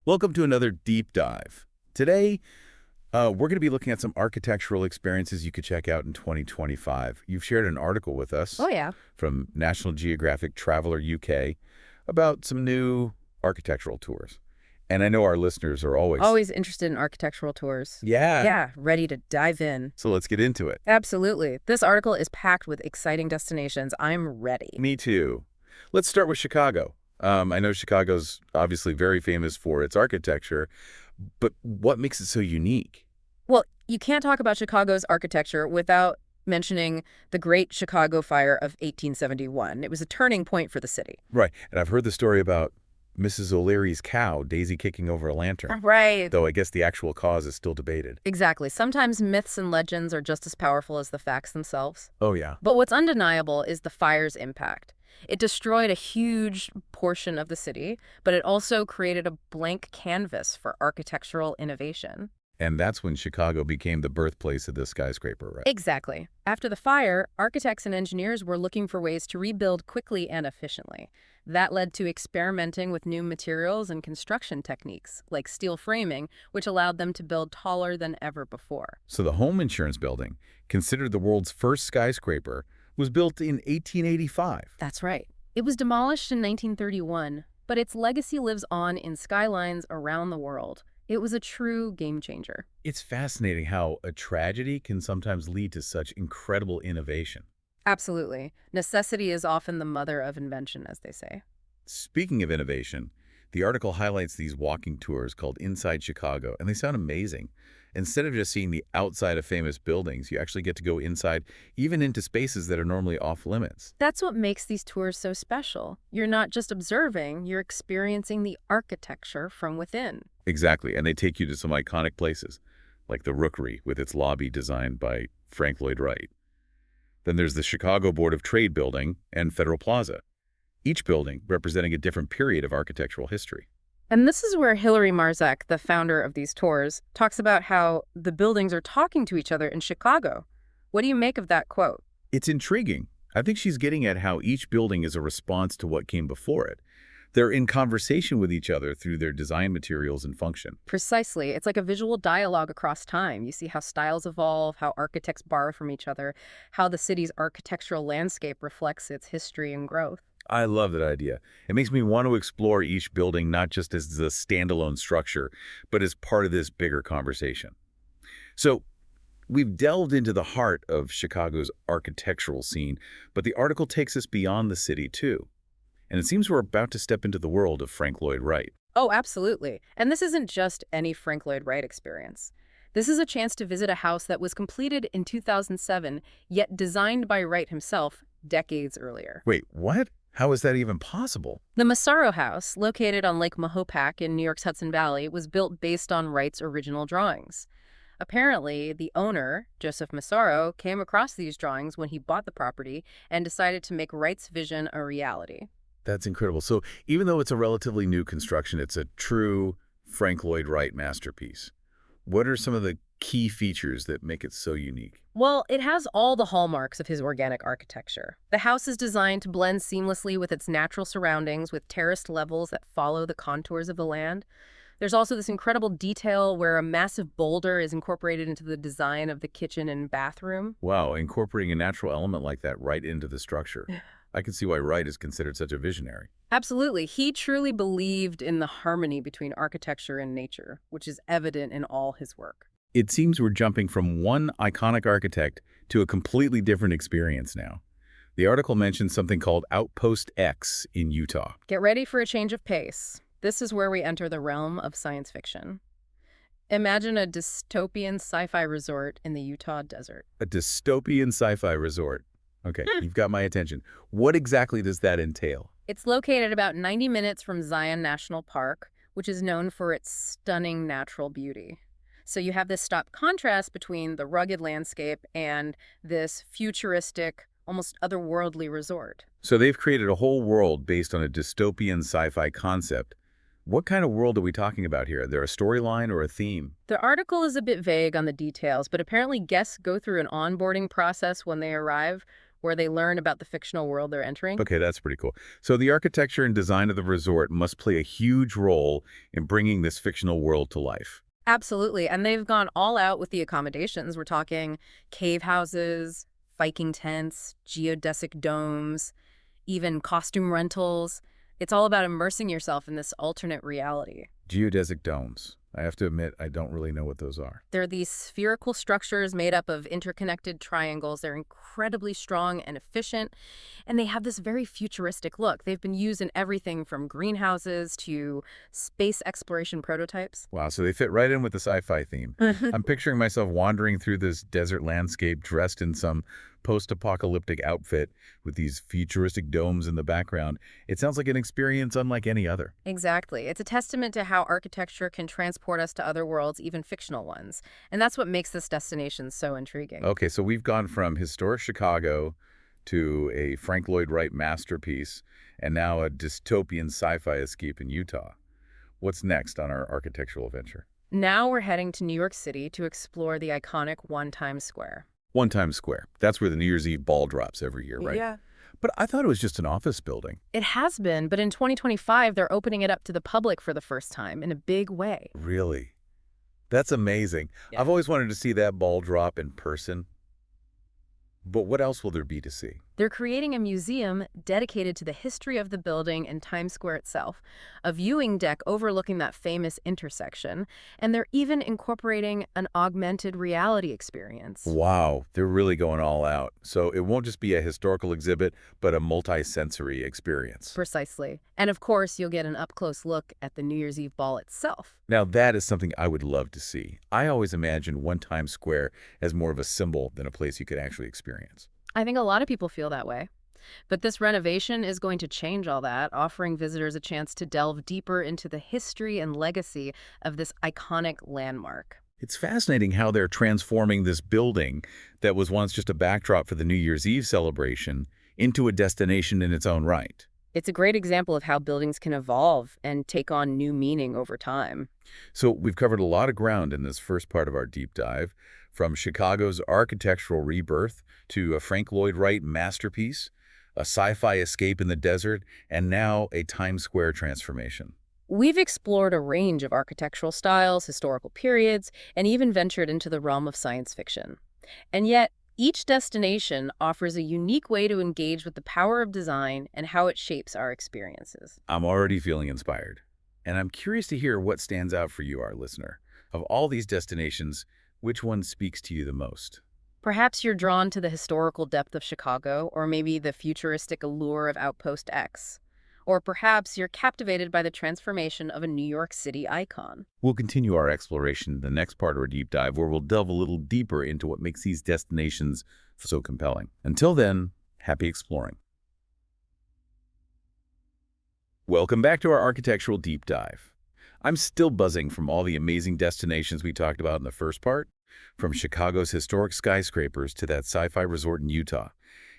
Welcome to another deep dive. Today, we're going to be looking at some architectural experiences you could check out in 2025. You've shared an article with us Oh, yeah. from National Geographic Traveler UK about some new architectural tours. And I know our listeners are Always interested in architectural tours. Yeah. Yeah, ready to dive in. So let's get into it. Absolutely. This article is packed with exciting destinations. I'm ready. Me too. Let's start with Chicago. I know Chicago's obviously very famous for its architecture, but what makes it so unique? Well, you can't talk about Chicago's architecture without mentioning the Great Chicago Fire of 1871. It was a turning point for the city. Right. And I've heard the story about Mrs. O'Leary's cow, Daisy, kicking over a lantern. Right. Though I guess the actual cause is still debated. Exactly. Sometimes myths and legends are just as powerful as the facts themselves. Oh, yeah. But what's undeniable is the fire's impact. It destroyed a huge portion of the city, but it also created a blank canvas for architectural innovation. And that's when Chicago became the birthplace of the skyscraper, right? Exactly. After the fire, architects and engineers were looking for ways to rebuild quickly and efficiently. That led to experimenting with new materials and construction techniques, like steel framing, which allowed them to build taller than ever before. So the home insurance building, considered the world's first skyscraper, was built in 1885. That's right. It was demolished in 1931, but its legacy lives on in skylines around the world. It was a true game changer. It's fascinating how a tragedy can sometimes lead to such incredible innovation. Absolutely. Necessity is often the mother of invention, as they say. Speaking of innovation, the article highlights these walking tours called Inside Chicago, and they sound amazing. Instead of just seeing the outside of famous buildings, you actually get to go inside, even into spaces that are normally off limits. That's what makes these tours so special. You're not just observing, you're experiencing the architecture from within. Exactly, and they take you to some iconic places, like the Rookery with its lobby designed by Frank Lloyd Wright. Then there's the Chicago Board of Trade building and Federal Plaza, each building representing a different period of architectural history. And this is where Hilary Marzek, the founder of these tours, talks about how the buildings are talking to each other in Chicago. What do you make of that quote? It's intriguing. I think she's getting at how each building is a response to what came before it. They're in conversation with each other through their design materials and function. Precisely. It's like a visual dialogue across time. You see how styles evolve, how architects borrow from each other, how the city's architectural landscape reflects its history and growth. I love that idea. It makes me want to explore each building not just as a standalone structure, but as part of this bigger conversation. So, we've delved into the heart of Chicago's architectural scene, but the article takes us beyond the city too. And it seems we're about to step into the world of Frank Lloyd Wright. Oh, absolutely. And this isn't just any Frank Lloyd Wright experience. This is a chance to visit a house that was completed in 2007, yet designed by Wright himself decades earlier. Wait, what? How is that even possible? The Masaro House, located on Lake Mahopac in New York's Hudson Valley, was built based on Wright's original drawings. Apparently, the owner, Joseph Masaro, came across these drawings when he bought the property and decided to make Wright's vision a reality. That's incredible. So even though it's a relatively new construction, it's a true Frank Lloyd Wright masterpiece. What are some of the key features that make it so unique? Well, it has all the hallmarks of his organic architecture. The house is designed to blend seamlessly with its natural surroundings, with terraced levels that follow the contours of the land. There's also this incredible detail where a massive boulder is incorporated into the design of the kitchen and bathroom. Wow, incorporating a natural element like that right into the structure. I can see why Wright is considered such a visionary. Absolutely. He truly believed in the harmony between architecture and nature, which is evident in all his work. It seems we're jumping from one iconic architect to a completely different experience now. The article mentions something called Outpost X in Utah. Get ready for a change of pace. This is where we enter the realm of science fiction. Imagine a dystopian sci-fi resort in the Utah desert. A dystopian sci-fi resort. Okay, you've got my attention. What exactly does that entail? It's located about 90 minutes from Zion National Park, which is known for its stunning natural beauty. So you have this stark contrast between the rugged landscape and this futuristic, almost otherworldly resort. So they've created a whole world based on a dystopian sci-fi concept. What kind of world are we talking about here? Is there a storyline or a theme? The article is a bit vague on the details, but apparently guests go through an onboarding process when they arrive, where they learn about the fictional world they're entering. Okay, that's pretty cool. So the architecture and design of the resort must play a huge role in bringing this fictional world to life. Absolutely. And they've gone all out with the accommodations. We're talking cave houses, Viking tents, geodesic domes, even costume rentals. It's all about immersing yourself in this alternate reality. Geodesic domes. I have to admit, I don't really know what those are. They're these spherical structures made up of interconnected triangles. They're incredibly strong and efficient, and they have this very futuristic look. They've been used in everything from greenhouses to space exploration prototypes. Wow, so they fit right in with the sci-fi theme. I'm picturing myself wandering through this desert landscape dressed in some post-apocalyptic outfit with these futuristic domes in the background. It sounds like an experience unlike any other. Exactly. It's a testament to how architecture can transport us to other worlds, even fictional ones. And that's what makes this destination so intriguing. Okay, so we've gone from historic Chicago to a Frank Lloyd Wright masterpiece and now a dystopian sci-fi escape in Utah. What's next on our architectural adventure? Now we're heading to New York City to explore the iconic One Times Square. One Times Square. That's where the New Year's Eve ball drops every year, right? Yeah. But I thought it was just an office building. It has been, but in 2025, they're opening it up to the public for the first time in a big way. Really? That's amazing. Yeah. I've always wanted to see that ball drop in person. But what else will there be to see? They're creating a museum dedicated to the history of the building and Times Square itself, a viewing deck overlooking that famous intersection, and they're even incorporating an augmented reality experience. Wow, they're really going all out. So it won't just be a historical exhibit, but a multi-sensory experience. Precisely. And of course, you'll get an up-close look at the New Year's Eve ball itself. Now that is something I would love to see. I always imagined One Times Square as more of a symbol than a place you could actually experience. I think a lot of people feel that way. But this renovation is going to change all that, offering visitors a chance to delve deeper into the history and legacy of this iconic landmark. It's fascinating how they're transforming this building that was once just a backdrop for the New Year's Eve celebration into a destination in its own right. It's a great example of how buildings can evolve and take on new meaning over time. So we've covered a lot of ground in this first part of our deep dive, from Chicago's architectural rebirth to a Frank Lloyd Wright masterpiece, a sci-fi escape in the desert, and now a Times Square transformation. We've explored a range of architectural styles, historical periods, and even ventured into the realm of science fiction. And yet, each destination offers a unique way to engage with the power of design and how it shapes our experiences. I'm already feeling inspired, and I'm curious to hear what stands out for you, our listener. Of all these destinations, which one speaks to you the most? Perhaps you're drawn to the historical depth of Chicago, or maybe the futuristic allure of Outpost X. Or perhaps you're captivated by the transformation of a New York City icon. We'll continue our exploration in the next part of our deep dive, where we'll delve a little deeper into what makes these destinations so compelling. Until then, happy exploring. Welcome back to our architectural deep dive. I'm still buzzing from all the amazing destinations we talked about in the first part, from Chicago's historic skyscrapers to that sci-fi resort in Utah.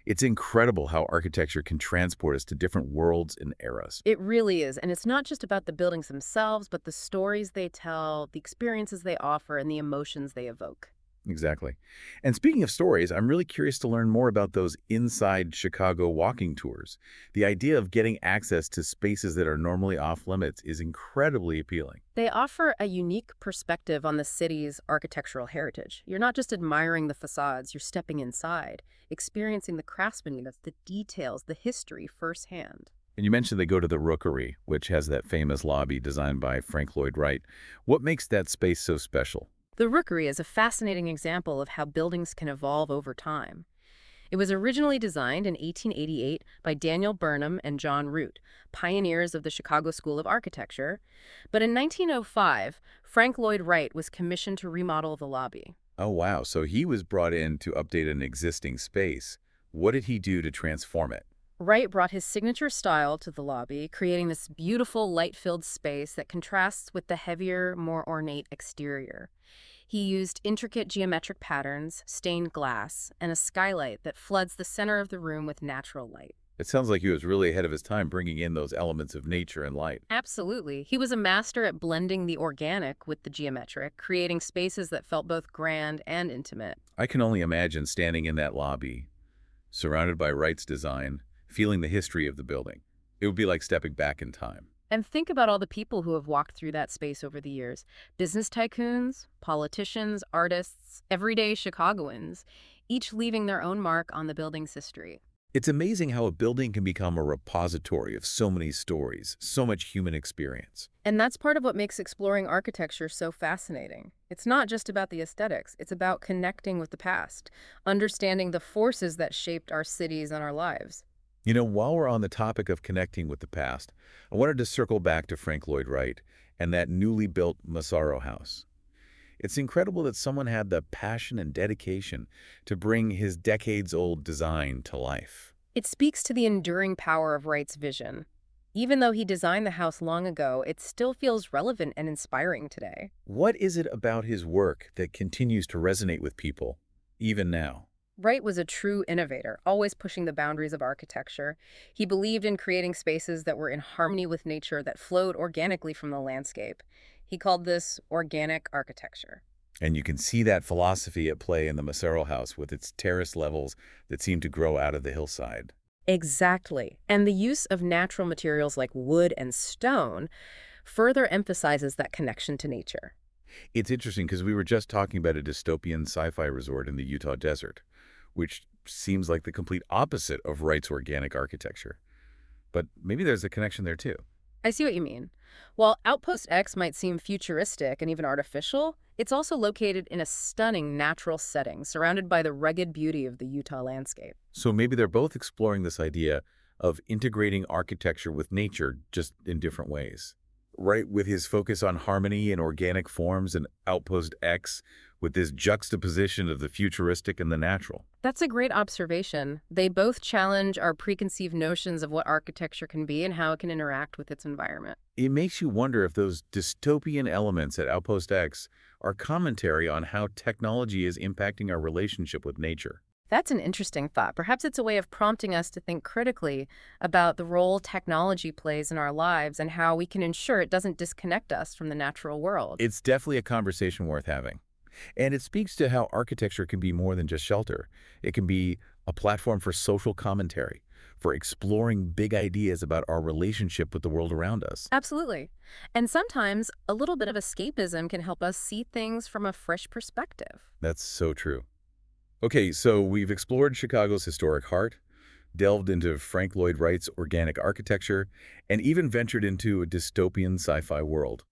It's incredible how architecture can transport us to different worlds and eras. It really is. And it's not just about the buildings themselves, but the stories they tell, the experiences they offer, and the emotions they evoke. Exactly. And speaking of stories, I'm really curious to learn more about those inside Chicago walking tours. The idea of getting access to spaces that are normally off limits is incredibly appealing. They offer a unique perspective on the city's architectural heritage. You're not just admiring the facades, you're stepping inside, experiencing the craftsmanship, the details, the history firsthand. And you mentioned they go to the Rookery, which has that famous lobby designed by Frank Lloyd Wright. What makes that space so special? The Rookery is a fascinating example of how buildings can evolve over time. It was originally designed in 1888 by Daniel Burnham and John Root, pioneers of the Chicago School of Architecture. But in 1905, Frank Lloyd Wright was commissioned to remodel the lobby. Oh, wow. So he was brought in to update an existing space. What did he do to transform it? Wright brought his signature style to the lobby, creating this beautiful light-filled space that contrasts with the heavier, more ornate exterior. He used intricate geometric patterns, stained glass, and a skylight that floods the center of the room with natural light. It sounds like he was really ahead of his time bringing in those elements of nature and light. Absolutely. He was a master at blending the organic with the geometric, creating spaces that felt both grand and intimate. I can only imagine standing in that lobby, surrounded by Wright's design, feeling the history of the building. It would be like stepping back in time. And think about all the people who have walked through that space over the years. Business tycoons, politicians, artists, everyday Chicagoans, each leaving their own mark on the building's history. It's amazing how a building can become a repository of so many stories, so much human experience. And that's part of what makes exploring architecture so fascinating. It's not just about the aesthetics, it's about connecting with the past, understanding the forces that shaped our cities and our lives. You know, while we're on the topic of connecting with the past, I wanted to circle back to Frank Lloyd Wright and that newly built Masaro House. It's incredible that someone had the passion and dedication to bring his decades-old design to life. It speaks to the enduring power of Wright's vision. Even though he designed the house long ago, it still feels relevant and inspiring today. What is it about his work that continues to resonate with people, even now? Wright was a true innovator, always pushing the boundaries of architecture. He believed in creating spaces that were in harmony with nature, that flowed organically from the landscape. He called this organic architecture. And you can see that philosophy at play in the Masaro House with its terrace levels that seem to grow out of the hillside. Exactly. And the use of natural materials like wood and stone further emphasizes that connection to nature. It's interesting because we were just talking about a dystopian sci-fi resort in the Utah desert, which seems like the complete opposite of Wright's organic architecture. But maybe there's a connection there too. I see what you mean. While Outpost X might seem futuristic and even artificial, it's also located in a stunning natural setting surrounded by the rugged beauty of the Utah landscape. So maybe they're both exploring this idea of integrating architecture with nature, just in different ways. Wright with his focus on harmony and organic forms, and Outpost X with this juxtaposition of the futuristic and the natural. That's a great observation. They both challenge our preconceived notions of what architecture can be and how it can interact with its environment. It makes you wonder if those dystopian elements at Outpost X are commentary on how technology is impacting our relationship with nature. That's an interesting thought. Perhaps it's a way of prompting us to think critically about the role technology plays in our lives and how we can ensure it doesn't disconnect us from the natural world. It's definitely a conversation worth having. And it speaks to how architecture can be more than just shelter. It can be a platform for social commentary, for exploring big ideas about our relationship with the world around us. Absolutely. And sometimes a little bit of escapism can help us see things from a fresh perspective. That's so true. Okay, so we've explored Chicago's historic heart, delved into Frank Lloyd Wright's organic architecture, and even ventured into a dystopian sci-fi world.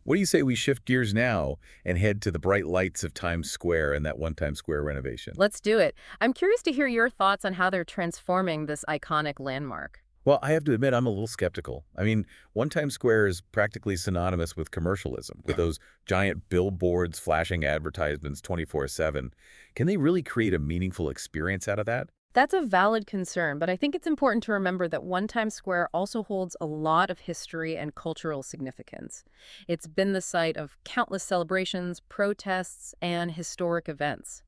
What do you say we shift gears now and head to the bright lights of Times Square and that one Times Square renovation? Let's do it. I'm curious to hear your thoughts on how they're transforming this iconic landmark. Well, I have to admit, I'm a little skeptical. I mean, one Times Square is practically synonymous with commercialism, with those giant billboards flashing advertisements 24/7. Can they really create a meaningful experience out of that? That's a valid concern, but I think it's important to remember that One Times Square also holds a lot of history and cultural significance. It's been the site of countless celebrations, protests, and historic events.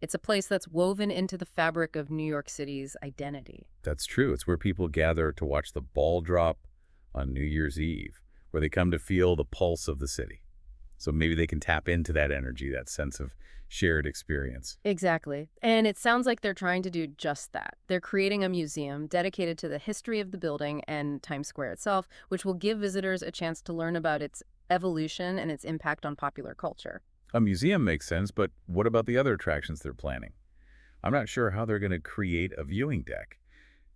It's a place that's woven into the fabric of New York City's identity. That's true. It's where people gather to watch the ball drop on New Year's Eve, where they come to feel the pulse of the city. So maybe they can tap into that energy, that sense of shared experience. Exactly. And it sounds like they're trying to do just that. They're creating a museum dedicated to the history of the building and Times Square itself, which will give visitors a chance to learn about its evolution and its impact on popular culture. A museum makes sense, but what about the other attractions they're planning? I'm not sure how they're going to create a viewing deck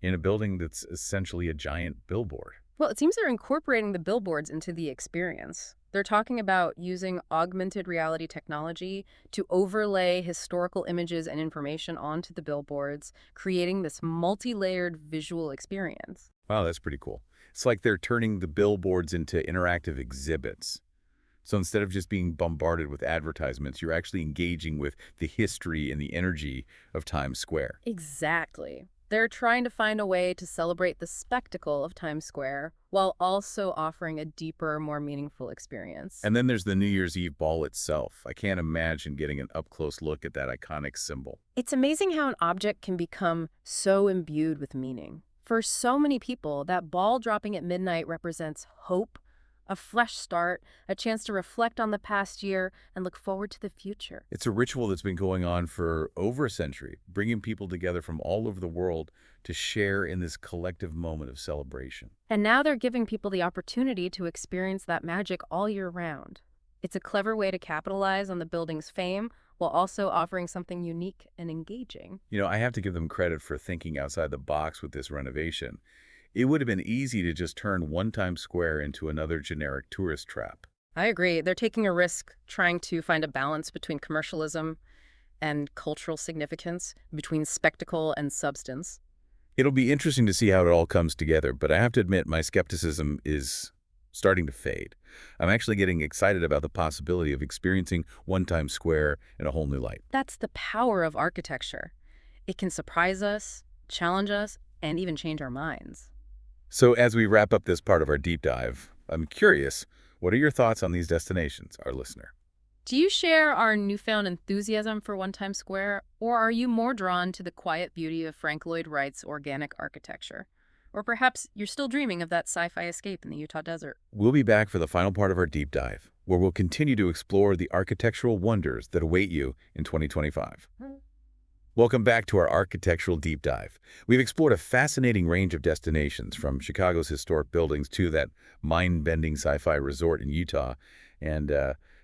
in a building that's essentially a giant billboard. Well, it seems they're incorporating the billboards into the experience. They're talking about using augmented reality technology to overlay historical images and information onto the billboards, creating this multi-layered visual experience. Wow, that's pretty cool. It's like they're turning the billboards into interactive exhibits. So instead of just being bombarded with advertisements, you're actually engaging with the history and the energy of Times Square. Exactly. They're trying to find a way to celebrate the spectacle of Times Square while also offering a deeper, more meaningful experience. And then there's the New Year's Eve ball itself. I can't imagine getting an up-close look at that iconic symbol. It's amazing how an object can become so imbued with meaning. For so many people, that ball dropping at midnight represents hope, A fresh start, a chance to reflect on the past year and look forward to the future. It's a ritual that's been going on for over a century, bringing people together from all over the world to share in this collective moment of celebration. And now they're giving people the opportunity to experience that magic all year round. It's a clever way to capitalize on the building's fame while also offering something unique and engaging. You know, I have to give them credit for thinking outside the box with this renovation. It would have been easy to just turn one Times Square into another generic tourist trap. I agree. They're taking a risk trying to find a balance between commercialism and cultural significance, between spectacle and substance. It'll be interesting to see how it all comes together, but I have to admit my skepticism is starting to fade. I'm actually getting excited about the possibility of experiencing one Times Square in a whole new light. That's the power of architecture. It can surprise us, challenge us, and even change our minds. So as we wrap up this part of our deep dive, I'm curious, what are your thoughts on these destinations, our listener? Do you share our newfound enthusiasm for One Times Square, or are you more drawn to the quiet beauty of Frank Lloyd Wright's organic architecture? Or perhaps you're still dreaming of that sci-fi escape in the Utah desert. We'll be back for the final part of our deep dive, where we'll continue to explore the architectural wonders that await you in 2025. Welcome back to our architectural deep dive. We've explored a fascinating range of destinations, from Chicago's historic buildings to that mind-bending sci-fi resort in Utah. And,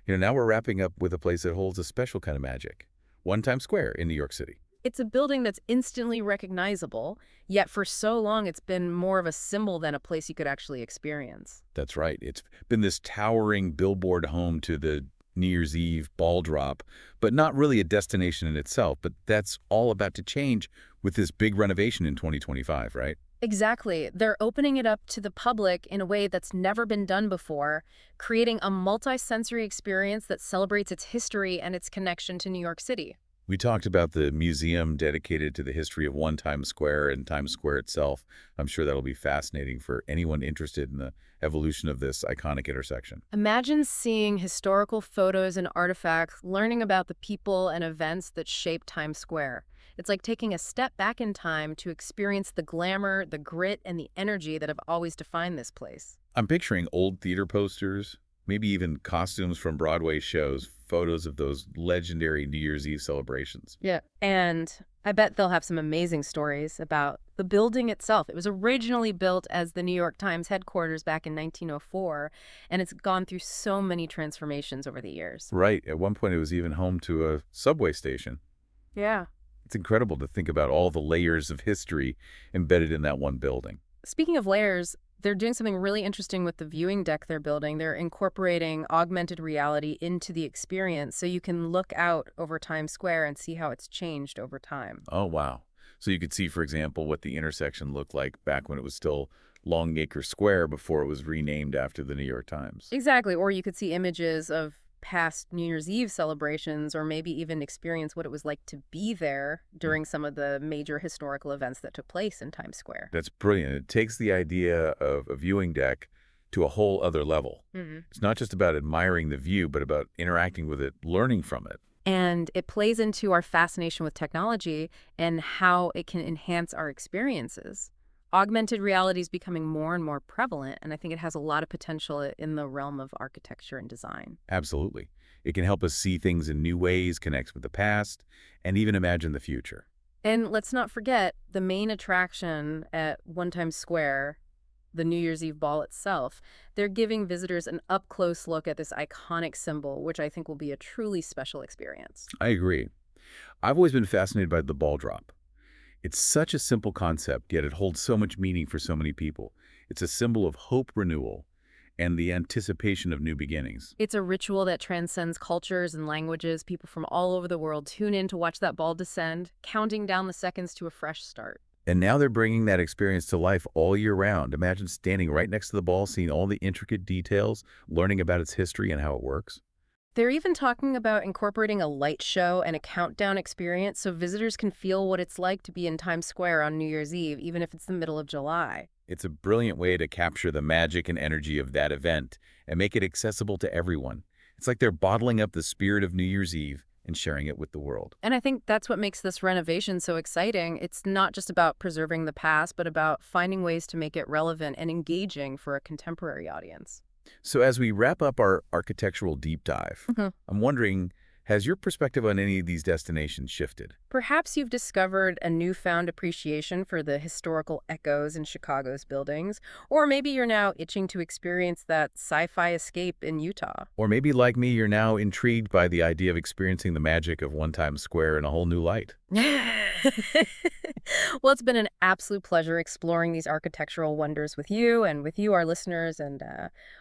now we're wrapping up with a place that holds a special kind of magic, One Times Square in New York City. It's a building that's instantly recognizable, yet for so long it's been more of a symbol than a place you could actually experience. That's right. It's been this towering billboard home to the New Year's Eve ball drop, but not really a destination in itself. But that's all about to change with this big renovation in 2025, right? Exactly. They're opening it up to the public in a way that's never been done before, creating a multi-sensory experience that celebrates its history and its connection to New York City. We talked about the museum dedicated to the history of One Times Square and Times Square itself. I'm sure that'll be fascinating for anyone interested in the evolution of this iconic intersection. Imagine seeing historical photos and artifacts, learning about the people and events that shaped Times Square. It's like taking a step back in time to experience the glamour, the grit, and the energy that have always defined this place. I'm picturing old theater posters, maybe even costumes from Broadway shows, photos of those legendary New Year's Eve celebrations. Yeah. And I bet they'll have some amazing stories about the building itself. It was originally built as the New York Times headquarters back in 1904, and it's gone through so many transformations over the years. Right. At one point, it was even home to a subway station. Yeah. It's incredible to think about all the layers of history embedded in that one building. Speaking of layers, they're doing something really interesting with the viewing deck they're building. They're incorporating augmented reality into the experience so you can look out over Times Square and see how it's changed over time. Oh, wow. So you could see, for example, what the intersection looked like back when it was still Longacre Square before it was renamed after the New York Times. Exactly. Or you could see images of past New Year's Eve celebrations, or maybe even experience what it was like to be there during some of the major historical events that took place in Times Square. That's brilliant. It takes the idea of a viewing deck to a whole other level. It's not just about admiring the view, but about interacting with it, learning from it. And it plays into our fascination with technology and how it can enhance our experiences. Augmented reality is becoming more and more prevalent, and I think it has a lot of potential in the realm of architecture and design. Absolutely. It can help us see things in new ways, connect with the past, and even imagine the future. And let's not forget the main attraction at One Times Square, the New Year's Eve ball itself. They're giving visitors an up-close look at this iconic symbol, which I think will be a truly special experience. I agree. I've always been fascinated by the ball drop. It's such a simple concept, yet it holds so much meaning for so many people. It's a symbol of hope renewal and the anticipation of new beginnings. It's a ritual that transcends cultures and languages. People from all over the world tune in to watch that ball descend, counting down the seconds to a fresh start. And now they're bringing that experience to life all year round. Imagine standing right next to the ball, seeing all the intricate details, learning about its history and how it works. They're even talking about incorporating a light show and a countdown experience so visitors can feel what it's like to be in Times Square on New Year's Eve, even if it's the middle of July. It's a brilliant way to capture the magic and energy of that event and make it accessible to everyone. It's like they're bottling up the spirit of New Year's Eve and sharing it with the world. And I think that's what makes this renovation so exciting. It's not just about preserving the past, but about finding ways to make it relevant and engaging for a contemporary audience. So as we wrap up our architectural deep dive, I'm wondering, has your perspective on any of these destinations shifted? Perhaps you've discovered a newfound appreciation for the historical echoes in Chicago's buildings, or maybe you're now itching to experience that sci-fi escape in Utah. Or maybe, like me, you're now intrigued by the idea of experiencing the magic of One Times Square in a whole new light. Well, it's been an absolute pleasure exploring these architectural wonders with you and with you, our listeners, and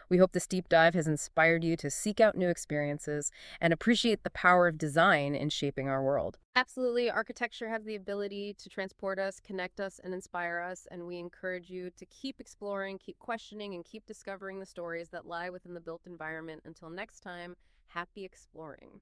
we hope this deep dive has inspired you to seek out new experiences and appreciate the power of design in shaping our world. Absolutely. Architecture has the ability to transport us, connect us, and inspire us, and we encourage you to keep exploring, keep questioning, and keep discovering the stories that lie within the built environment. Until next time, happy exploring.